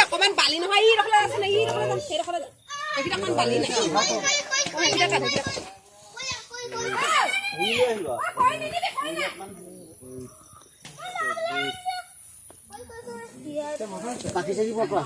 অকমান বালি নহয় ই ৰখলা আছে নাই ই ৰখলা সেই ৰখলা এইটা মান বালি নাই এইটা কাট পাখি চাকি পকৰা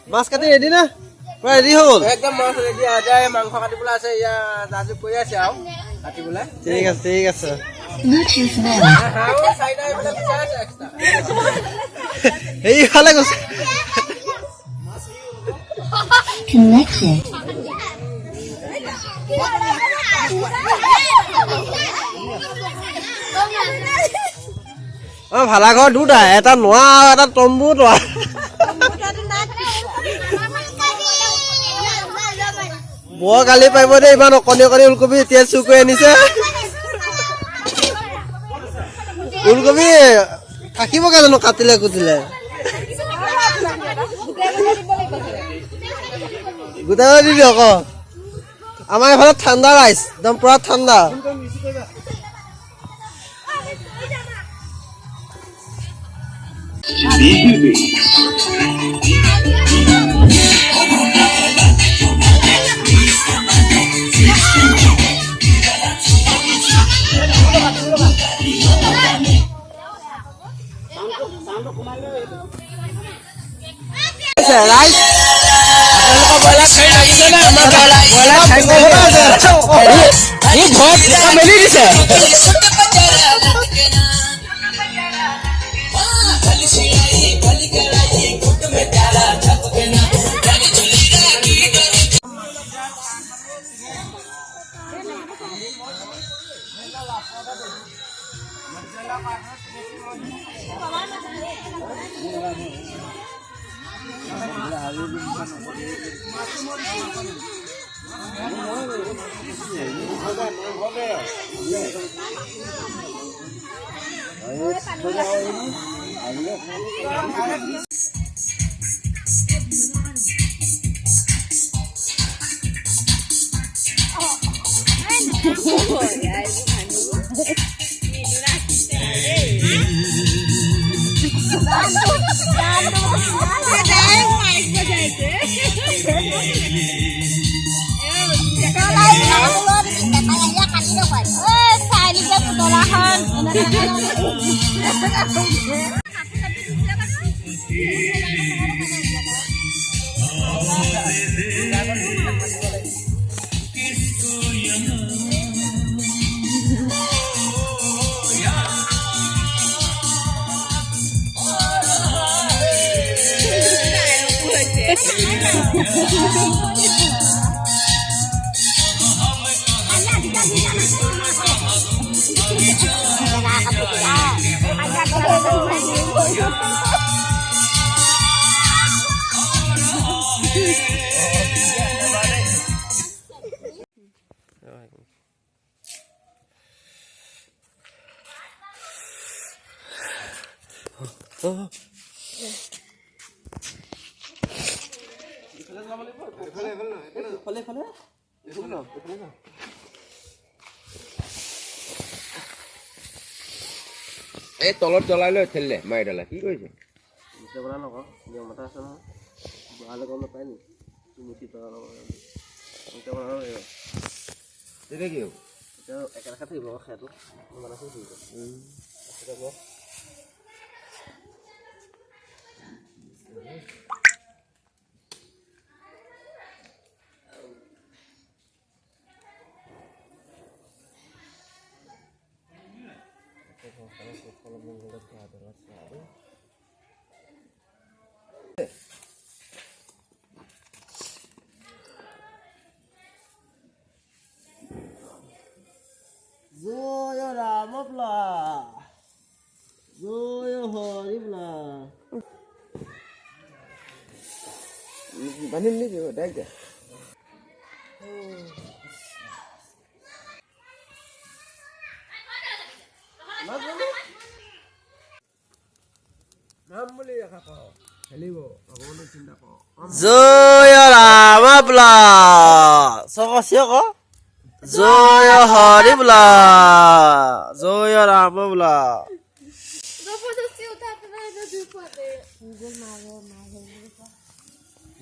মাছ কাটি ৰেডি না পুৰা ৰেডি হৈ গ'ল একদম মাছ ৰেডি আছে মাংস কাটিবলৈ আছে ইয়া দাদু কৈ আছে আৰু কাটিবলৈ ঠিক আছে ঠিক আছে এইফালে গৈছে অ ভালাঘৰ দুটা এটা নোৱা আৰু এটা তম্বু তোৱা বৰ গালি পাৰিব দেই ইমান অকণি অকণি ওলকবি এতিয়া চুৰ কৰি আনিছে ওলকবি থাকিব জানো কাটিলে কুটিলে গোটাই দি দিয়ক আমাৰ এইফালে ঠাণ্ডা ৰাইজ একদম পুৰা ঠাণ্ডা মেলি দিছে এই তলত জ্বলাই লৈ ঠেলিলে মাৰি ডালে কি কৰিছে তেতিয়া কি হ'ব একেলগে থাকিব খেৰটো বান্ধিম নেকি ডাইৰেক্ট নাম বুলি ৰাখা পাওঁ খেলিব অকণমান চিন্তা কৰোঁ জয় ৰাম বোলা চিঞ ক জয় হৰি বোলা জয় ৰাম বোলা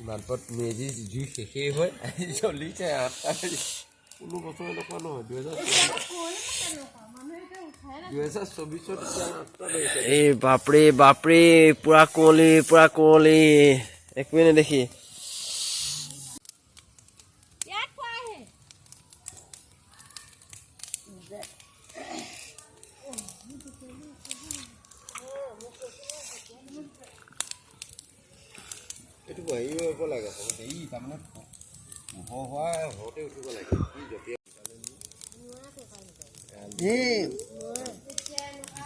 মালপত মেজি জুই শেষেই হয় চলিছে 8টা কোনো বছৰ এনেকুৱা নহয় 2024 এই বাপৰে বাপৰে পুৰা কুঁৱলী একোৱে নেদেখি এইটো বহিব লাগে এই তাৰমানে হোৱা হওঁতে উঠিব লাগে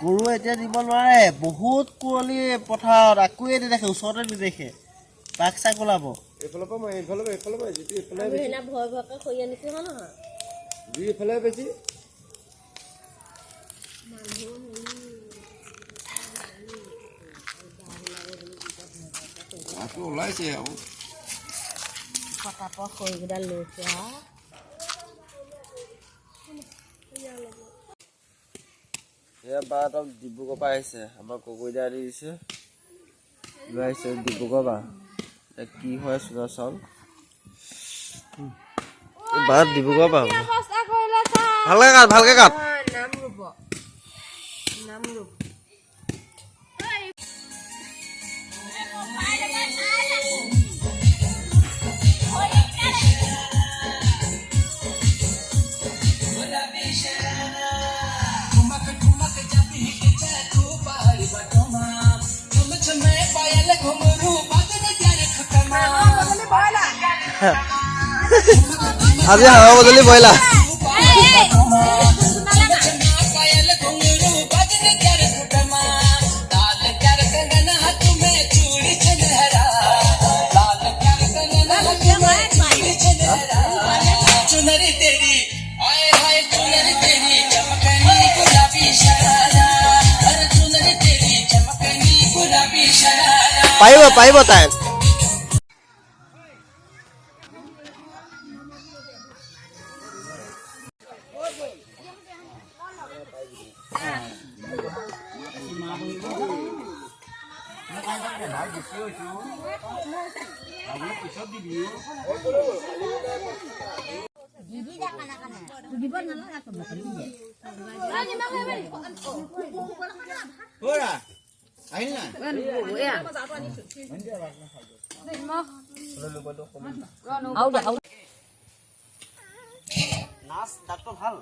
গৰু এতিয়া দিব নোৱাৰে বহুত কুঁৱলী পথাৰত আকোৱে নেদেখে ওচৰতে নেদেখে বাঘ চাক ওলাব এইফালৰ পৰা মই এইফালে যিটো এইফালে ভয় ভয়কে খৈ আনিছে নহয় জুই এইফালে বেছি আকৌ ওলাইছে আৰু পতাপত খৈকেইডাল লৈছে আৰু এয়া বা একদম ডিব্ৰুগড় পৰা আহিছে আমাৰ ককৈদা আনি দিছে লৈ আহিছে ডিব্ৰুগড় বা এতিয়া কি হয় চুঙা চাউল বা ডিব্ৰুগড় পৰা ভালকে কাট আজি হাৱা বদলি বইলা পাৰিব তাই নাচ ডাক্তৰ ভাল